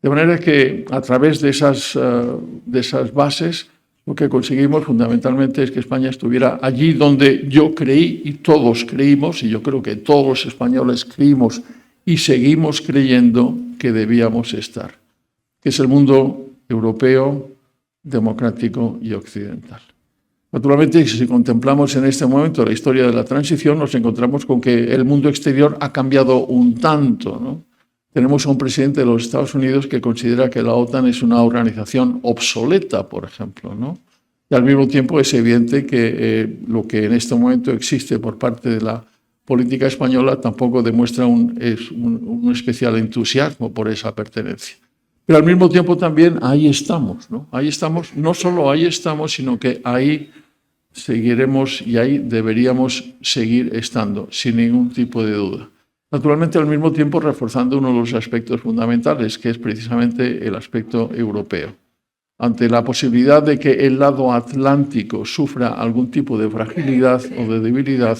De manera que a través de esas bases lo que conseguimos fundamentalmente es que España estuviera allí donde yo creí y todos creímos, y yo creo que todos los españoles creímos y seguimos creyendo que debíamos estar, que es el mundo europeo, democrático y occidental. Naturalmente, si contemplamos en este momento la historia de la transición, nos encontramos con que el mundo exterior ha cambiado un tanto, ¿no? Tenemos a un presidente de los Estados Unidos que considera que la OTAN es una organización obsoleta, por ejemplo, ¿no? Y al mismo tiempo es evidente que lo que en este momento existe por parte de la política española tampoco demuestra un especial entusiasmo por esa pertenencia. Pero al mismo tiempo también ahí estamos, ¿no? Ahí estamos, no solo ahí estamos, sino que ahí seguiremos y ahí deberíamos seguir estando, sin ningún tipo de duda. Naturalmente, al mismo tiempo, reforzando uno de los aspectos fundamentales, que es precisamente el aspecto europeo. Ante la posibilidad de que el lado atlántico sufra algún tipo de fragilidad o de debilidad,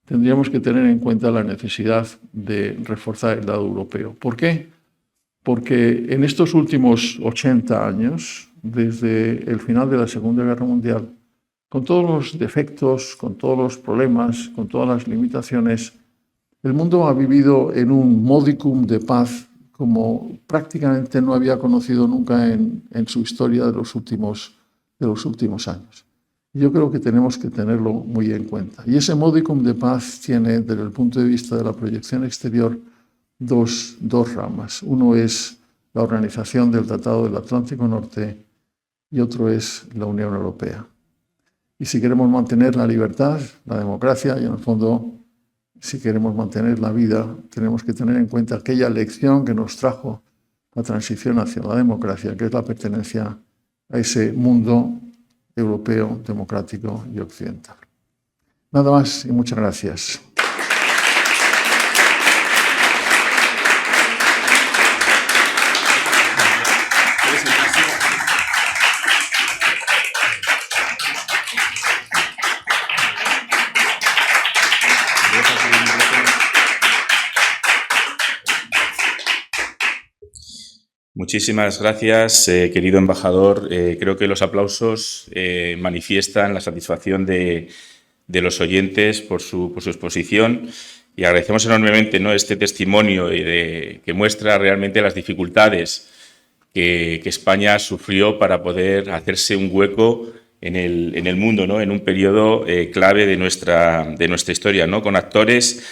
tendríamos que tener en cuenta la necesidad de reforzar el lado europeo. ¿Por qué? Porque en estos últimos 80 años, desde el final de la Segunda Guerra Mundial, con todos los defectos, con todos los problemas, con todas las limitaciones, el mundo ha vivido en un modicum de paz como prácticamente no había conocido nunca en su historia de los últimos años. Yo creo que tenemos que tenerlo muy en cuenta. Y ese modicum de paz tiene, desde el punto de vista de la proyección exterior, dos ramas. Uno es la Organización del Tratado del Atlántico Norte y otro es la Unión Europea. Y si queremos mantener la libertad, la democracia y en el fondo, si queremos mantener la vida, tenemos que tener en cuenta aquella lección que nos trajo la transición hacia la democracia, que es la pertenencia a ese mundo europeo, democrático y occidental. Nada más y muchas gracias. Muchísimas gracias, querido embajador. Creo que los aplausos manifiestan la satisfacción de los oyentes por su exposición y agradecemos enormemente, ¿no?, este testimonio que muestra realmente las dificultades que España sufrió para poder hacerse un hueco en el mundo, ¿no?, en un periodo clave de nuestra historia, ¿no?, con actores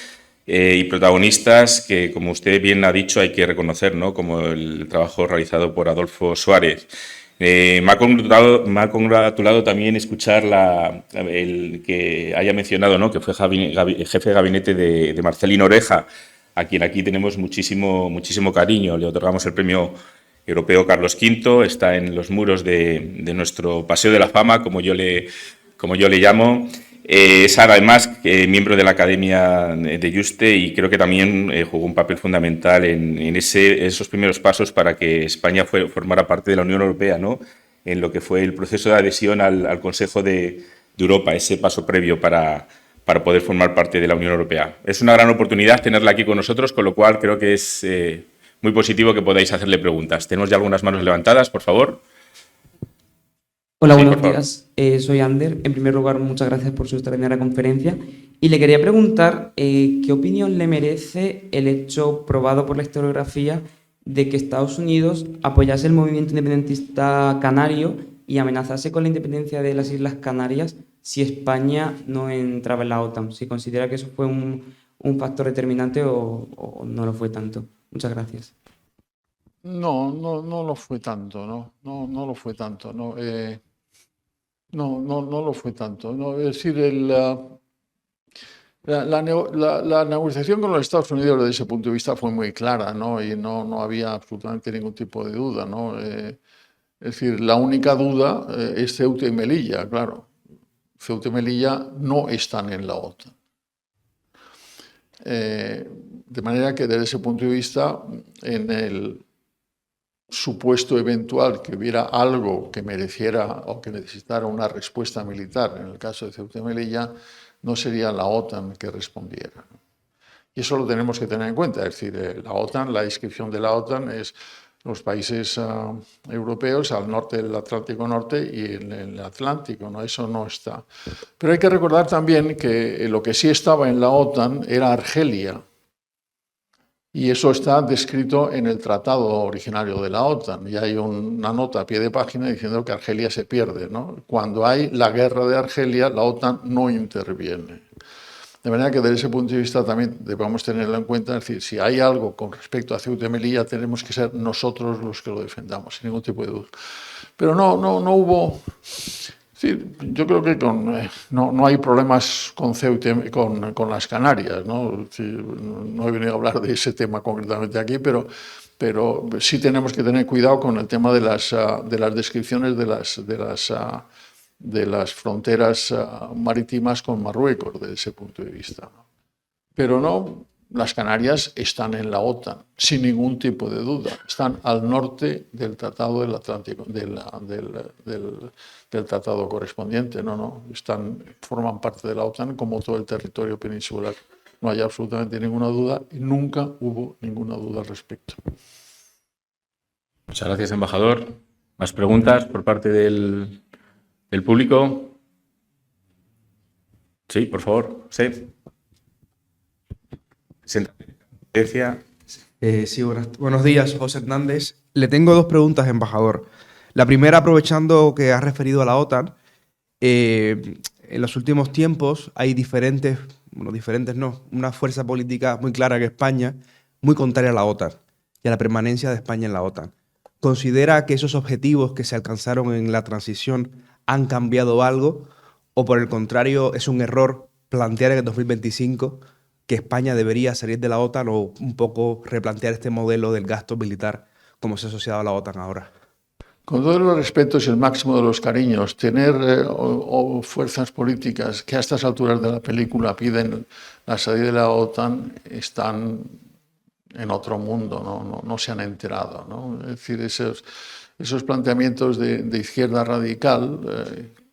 y protagonistas que, como usted bien ha dicho, hay que reconocer, ¿no?, como el trabajo realizado por Adolfo Suárez. Me ha congratulado también escuchar el que haya mencionado, ¿no?, que fue jefe de gabinete de Marcelino Oreja, a quien aquí tenemos muchísimo cariño. Le otorgamos el premio europeo Carlos V, está en los muros de nuestro Paseo de la Fama, como yo le llamo. Es además miembro de la Academia de Juste y creo que también jugó un papel fundamental en esos primeros pasos para que España formara parte de la Unión Europea, ¿no?, en lo que fue el proceso de adhesión al Consejo de Europa, ese paso previo para poder formar parte de la Unión Europea. Es una gran oportunidad tenerla aquí con nosotros, con lo cual creo que es muy positivo que podáis hacerle preguntas. Tenemos ya algunas manos levantadas, por favor. Hola, buenos días. Soy Ander. En primer lugar, muchas gracias por su extraordinaria conferencia. Y le quería preguntar qué opinión le merece el hecho probado por la historiografía de que Estados Unidos apoyase el movimiento independentista canario y amenazase con la independencia de las Islas Canarias si España no entraba en la OTAN, si considera que eso fue un factor determinante o no lo fue tanto. Muchas gracias. No lo fue tanto, no lo fue tanto, no lo fue tanto, no. Es decir, la negociación con los Estados Unidos desde ese punto de vista fue muy clara, ¿no? Y no había absolutamente ningún tipo de duda, ¿no? Es decir, la única duda es Ceuta y Melilla, claro. Ceuta y Melilla no están en la OTAN. De manera que desde ese punto de vista, en el supuesto eventual que hubiera algo que mereciera o que necesitara una respuesta militar, en el caso de Ceuta y Melilla, no sería la OTAN que respondiera. Y eso lo tenemos que tener en cuenta. Es decir, la OTAN, la inscripción de la OTAN es los países europeos al norte del Atlántico Norte y en el Atlántico, ¿no? Eso no está. Pero hay que recordar también que lo que sí estaba en la OTAN era Argelia. Y eso está descrito en el tratado originario de la OTAN. Y hay una nota a pie de página diciendo que Argelia se pierde, ¿no? Cuando hay la guerra de Argelia, la OTAN no interviene. De manera que desde ese punto de vista también debemos tenerlo en cuenta. Es decir, si hay algo con respecto a Ceuta y Melilla, tenemos que ser nosotros los que lo defendamos, sin ningún tipo de duda. Pero no hubo... Sí, yo creo que no hay problemas con Ceuta, con las Canarias, ¿no? Sí, no he venido a hablar de ese tema concretamente aquí, pero sí tenemos que tener cuidado con el tema de las descripciones de las fronteras marítimas con Marruecos, desde ese punto de vista, ¿no? Pero no, las Canarias están en la OTAN, sin ningún tipo de duda. Están al norte del Tratado del Atlántico, del tratado correspondiente. Forman parte de la OTAN como todo el territorio peninsular. No hay absolutamente ninguna duda y nunca hubo ninguna duda al respecto. Muchas gracias, embajador. ¿Más preguntas por parte del público? Sí, por favor. Sí. Sí, buenos días, José Hernández. Le tengo dos preguntas, embajador. La primera, aprovechando que has referido a la OTAN, en los últimos tiempos hay una fuerza política muy clara que España, muy contraria a la OTAN y a la permanencia de España en la OTAN. ¿Considera que esos objetivos que se alcanzaron en la transición han cambiado algo o por el contrario es un error plantear en el 2025 que España debería salir de la OTAN o un poco replantear este modelo del gasto militar como se ha asociado a la OTAN ahora? Con todos los respetos y el máximo de los cariños, tener fuerzas políticas que a estas alturas de la película piden la salida de la OTAN están en otro mundo, no se han enterado, ¿no? Es decir, esos planteamientos de izquierda radical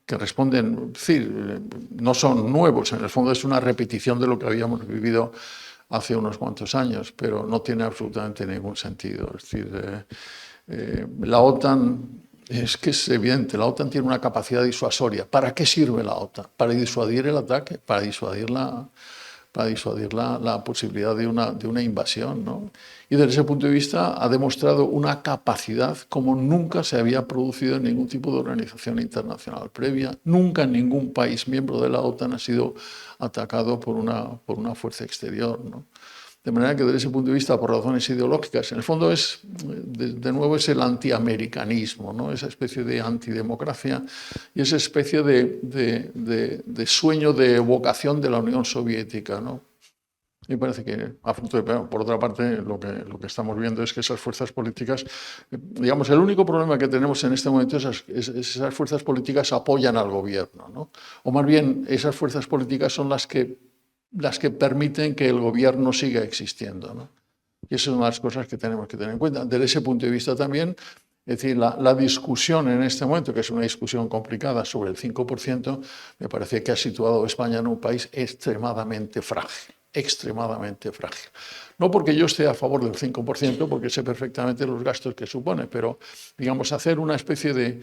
que responden, es decir, no son nuevos, en el fondo es una repetición de lo que habíamos vivido hace unos cuantos años, pero no tiene absolutamente ningún sentido. Es decir, la OTAN, es que es evidente, la OTAN tiene una capacidad disuasoria. ¿Para qué sirve la OTAN? Para disuadir el ataque, para disuadir la posibilidad de una invasión, ¿no? Y desde ese punto de vista ha demostrado una capacidad como nunca se había producido en ningún tipo de organización internacional previa. Nunca ningún país miembro de la OTAN ha sido atacado por una fuerza exterior, ¿no? De manera que desde ese punto de vista, por razones ideológicas, en el fondo de nuevo es el antiamericanismo, ¿no? Esa especie de antidemocracia y esa especie de sueño de evocación de la Unión Soviética, ¿no? Me parece que, por otra parte, lo que estamos viendo es que esas fuerzas políticas, digamos, el único problema que tenemos en este momento es esas fuerzas políticas apoyan al gobierno, ¿no? O más bien, esas fuerzas políticas son las que permiten que el gobierno siga existiendo, ¿no? Y esa es una de las cosas que tenemos que tener en cuenta. Desde ese punto de vista también, es decir, la discusión en este momento, que es una discusión complicada sobre el 5%, me parece que ha situado a España en un país extremadamente frágil. No porque yo esté a favor del 5%, porque sé perfectamente los gastos que supone, pero, digamos, hacer una especie de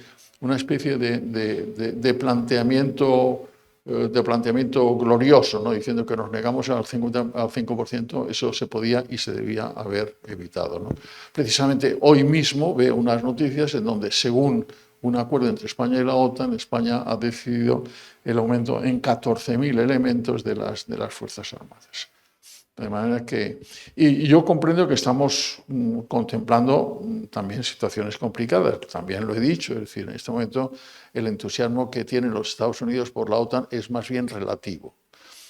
planteamiento glorioso, ¿no? Diciendo que nos negamos al 5%, eso se podía y se debía haber evitado, ¿no? Precisamente hoy mismo veo unas noticias en donde, según un acuerdo entre España y la OTAN, España ha decidido el aumento en 14.000 elementos de las Fuerzas Armadas. De manera que, y yo comprendo que estamos contemplando también situaciones complicadas, también lo he dicho, es decir, en este momento el entusiasmo que tienen los Estados Unidos por la OTAN es más bien relativo.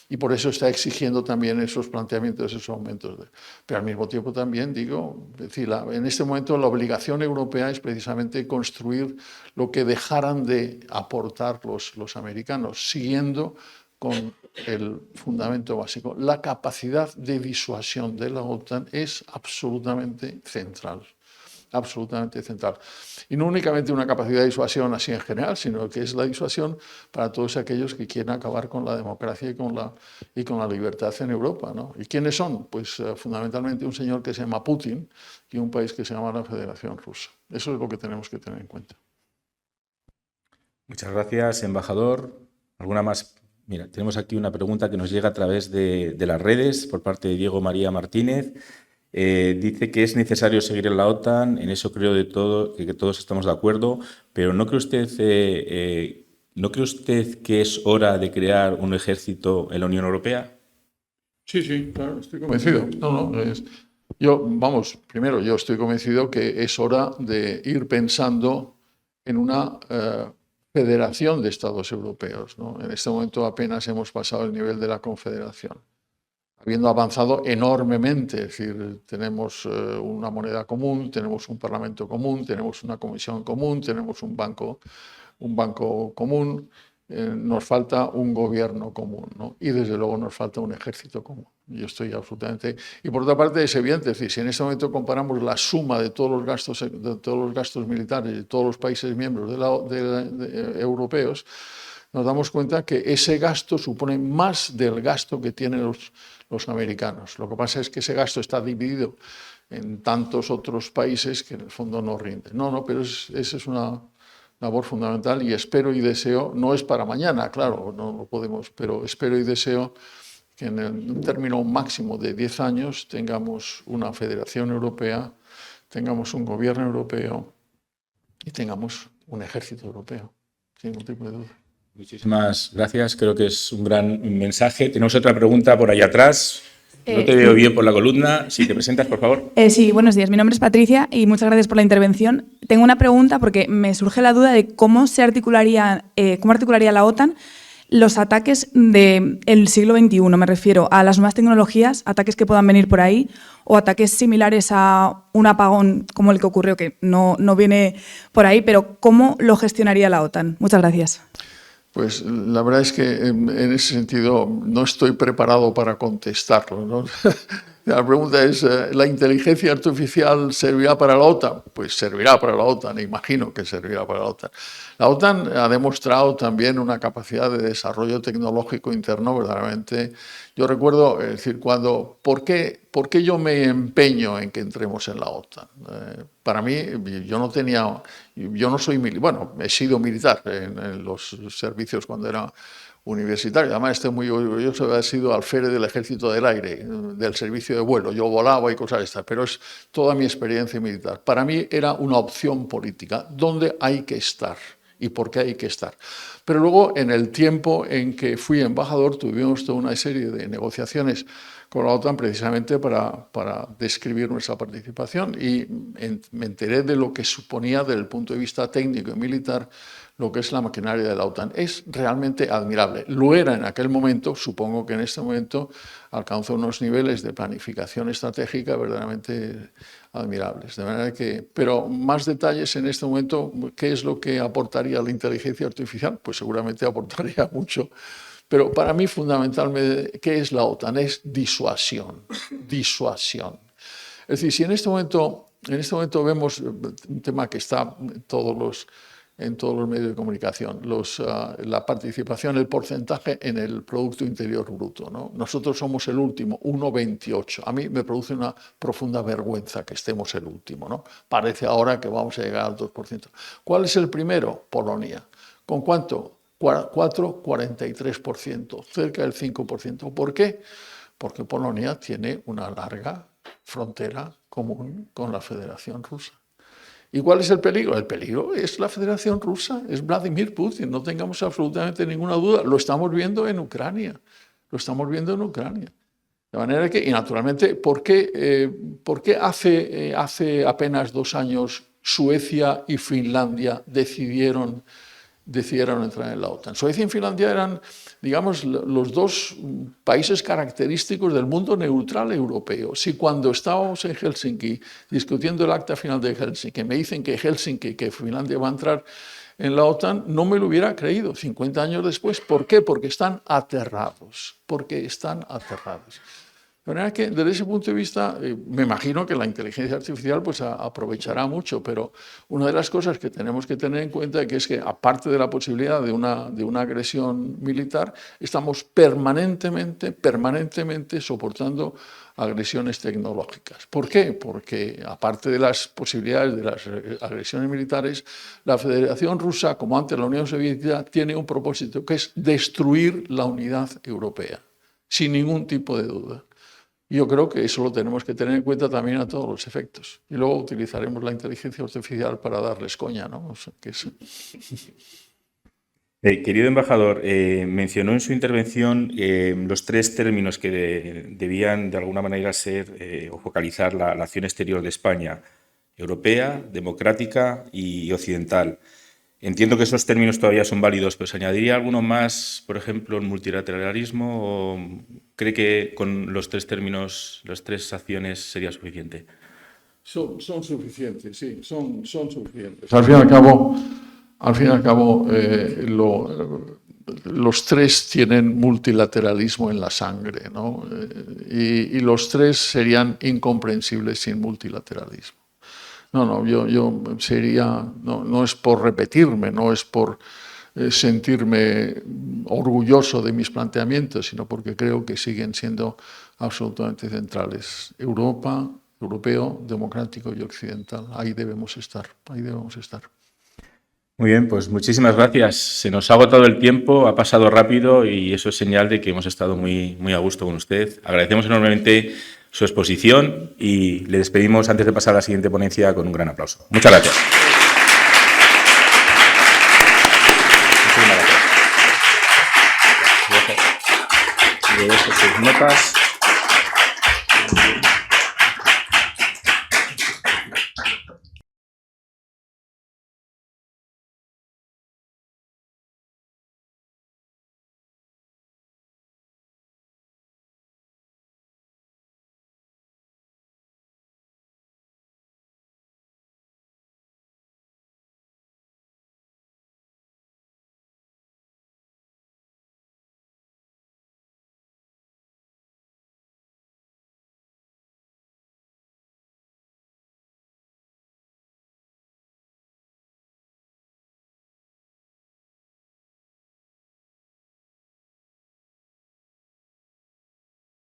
Y por eso está exigiendo también esos planteamientos, esos aumentos. Pero al mismo tiempo también digo, es decir, en este momento la obligación europea es precisamente construir lo que dejaran de aportar los americanos, siguiendo con el fundamento básico. La capacidad de disuasión de la OTAN es absolutamente central. Absolutamente central. Y no únicamente una capacidad de disuasión así en general, sino que es la disuasión para todos aquellos que quieren acabar con la democracia y con la libertad en Europa, ¿no? ¿Y quiénes son? Pues fundamentalmente un señor que se llama Putin y un país que se llama la Federación Rusa. Eso es lo que tenemos que tener en cuenta. Muchas gracias, embajador. ¿Alguna más? Mira, tenemos aquí una pregunta que nos llega a través de las redes por parte de Diego María Martínez. Dice que es necesario seguir en la OTAN, en eso creo que todos estamos de acuerdo, pero ¿no cree usted que es hora de crear un ejército en la Unión Europea? Sí, claro, estoy convencido. Primero, yo estoy convencido que es hora de ir pensando en una federación de Estados europeos, ¿no? En este momento apenas hemos pasado el nivel de la confederación, habiendo avanzado enormemente, es decir, tenemos una moneda común, tenemos un parlamento común, tenemos una comisión común, tenemos un banco común, nos falta un gobierno común, ¿no? Y desde luego nos falta un ejército común. Yo estoy absolutamente... Y por otra parte es evidente, es decir, si en este momento comparamos la suma de todos los gastos militares de todos los países miembros europeos, nos damos cuenta que ese gasto supone más del gasto que tienen los americanos. Lo que pasa es que ese gasto está dividido en tantos otros países que en el fondo no rinden. Pero esa es una labor fundamental y espero y deseo, no es para mañana, claro, no lo podemos, pero espero y deseo que en un término máximo de 10 años tengamos una federación europea, tengamos un gobierno europeo y tengamos un ejército europeo, sin ningún tipo de duda. Muchísimas gracias, creo que es un gran mensaje. Tenemos otra pregunta por ahí atrás. No te veo bien por la columna. Si te presentas, por favor. Sí, buenos días. Mi nombre es Patricia y muchas gracias por la intervención. Tengo una pregunta porque me surge la duda de cómo articularía la OTAN los ataques del siglo XXI. Me refiero a las nuevas tecnologías, ataques que puedan venir por ahí o ataques similares a un apagón como el que ocurrió, que no viene por ahí, pero ¿cómo lo gestionaría la OTAN? Muchas gracias. Pues la verdad es que en ese sentido no estoy preparado para contestarlo, ¿no? La pregunta es, ¿la inteligencia artificial servirá para la OTAN? Pues servirá para la OTAN, imagino que servirá para la OTAN. La OTAN ha demostrado también una capacidad de desarrollo tecnológico interno verdaderamente. Yo recuerdo, es decir, ¿por qué yo me empeño en que entremos en la OTAN? Para mí, yo no soy militar, bueno, he sido militar en los servicios cuando era universitario. Además, estoy muy orgulloso de haber sido alférez del Ejército del Aire, del servicio de vuelo. Yo volaba y cosas de estas, pero es toda mi experiencia militar. Para mí era una opción política. ¿Dónde hay que estar? ¿Y por qué hay que estar? Pero luego, en el tiempo en que fui embajador, tuvimos toda una serie de negociaciones con la OTAN precisamente para describir nuestra participación y me enteré de lo que suponía desde el punto de vista técnico y militar lo que es la maquinaria de la OTAN. Es realmente admirable. Lo era en aquel momento, supongo que en este momento alcanza unos niveles de planificación estratégica verdaderamente admirables. De manera que, pero más detalles en este momento, ¿qué es lo que aportaría la inteligencia artificial? Pues seguramente aportaría mucho. Pero para mí, fundamentalmente, ¿qué es la OTAN? Es disuasión. Disuasión. Es decir, si en este momento vemos un tema que está en todos los medios de comunicación, la participación, el porcentaje en el Producto Interior Bruto, ¿no? Nosotros somos el último, 1,28. A mí me produce una profunda vergüenza que estemos el último, ¿no? Parece ahora que vamos a llegar al 2%. ¿Cuál es el primero? Polonia. ¿Con cuánto? 4,43%, cerca del 5%. ¿Por qué? Porque Polonia tiene una larga frontera común con la Federación Rusa. ¿Y cuál es el peligro? El peligro es la Federación Rusa, es Vladimir Putin, no tengamos absolutamente ninguna duda. Lo estamos viendo en Ucrania, lo estamos viendo en Ucrania. De manera que, y naturalmente, ¿por qué hace apenas 2 años Suecia y Finlandia decidieron entrar en la OTAN? Suecia y Finlandia eran, digamos, los 2 países característicos del mundo neutral europeo. Si cuando estábamos en Helsinki discutiendo el acta final de Helsinki me dicen que Finlandia va a entrar en la OTAN, no me lo hubiera creído 50 años después. ¿Por qué? Porque están aterrados. De manera que, desde ese punto de vista, me imagino que la inteligencia artificial pues, aprovechará mucho, pero una de las cosas que tenemos que tener en cuenta es que, aparte de la posibilidad de una agresión militar, estamos permanentemente soportando agresiones tecnológicas. ¿Por qué? Porque, aparte de las posibilidades de las agresiones militares, la Federación Rusa, como antes la Unión Soviética, tiene un propósito, que es destruir la unidad europea, sin ningún tipo de duda. Yo creo que eso lo tenemos que tener en cuenta también a todos los efectos. Y luego utilizaremos la inteligencia artificial para darles coña, ¿no? O sea, que es... Querido embajador, mencionó en su intervención los 3 términos que debían de alguna manera ser o focalizar la acción exterior de España: europea, democrática y occidental. Entiendo que esos términos todavía son válidos, pero ¿se añadiría alguno más, por ejemplo, el multilateralismo, o cree que con los 3 términos, las 3 acciones sería suficiente? Son suficientes, sí, son suficientes. Al fin y al cabo, los 3 tienen multilateralismo en la sangre, ¿no? Y los 3 serían incomprensibles sin multilateralismo. Yo sería, no es por repetirme, no es por sentirme orgulloso de mis planteamientos, sino porque creo que siguen siendo absolutamente centrales. Europa, europeo, democrático y occidental. Ahí debemos estar. Muy bien, pues muchísimas gracias. Se nos ha agotado el tiempo, ha pasado rápido y eso es señal de que hemos estado muy a gusto con usted. Agradecemos enormemente su exposición y le despedimos antes de pasar a la siguiente ponencia con un gran aplauso. Muchas gracias. Muchísimas gracias. Sus notas.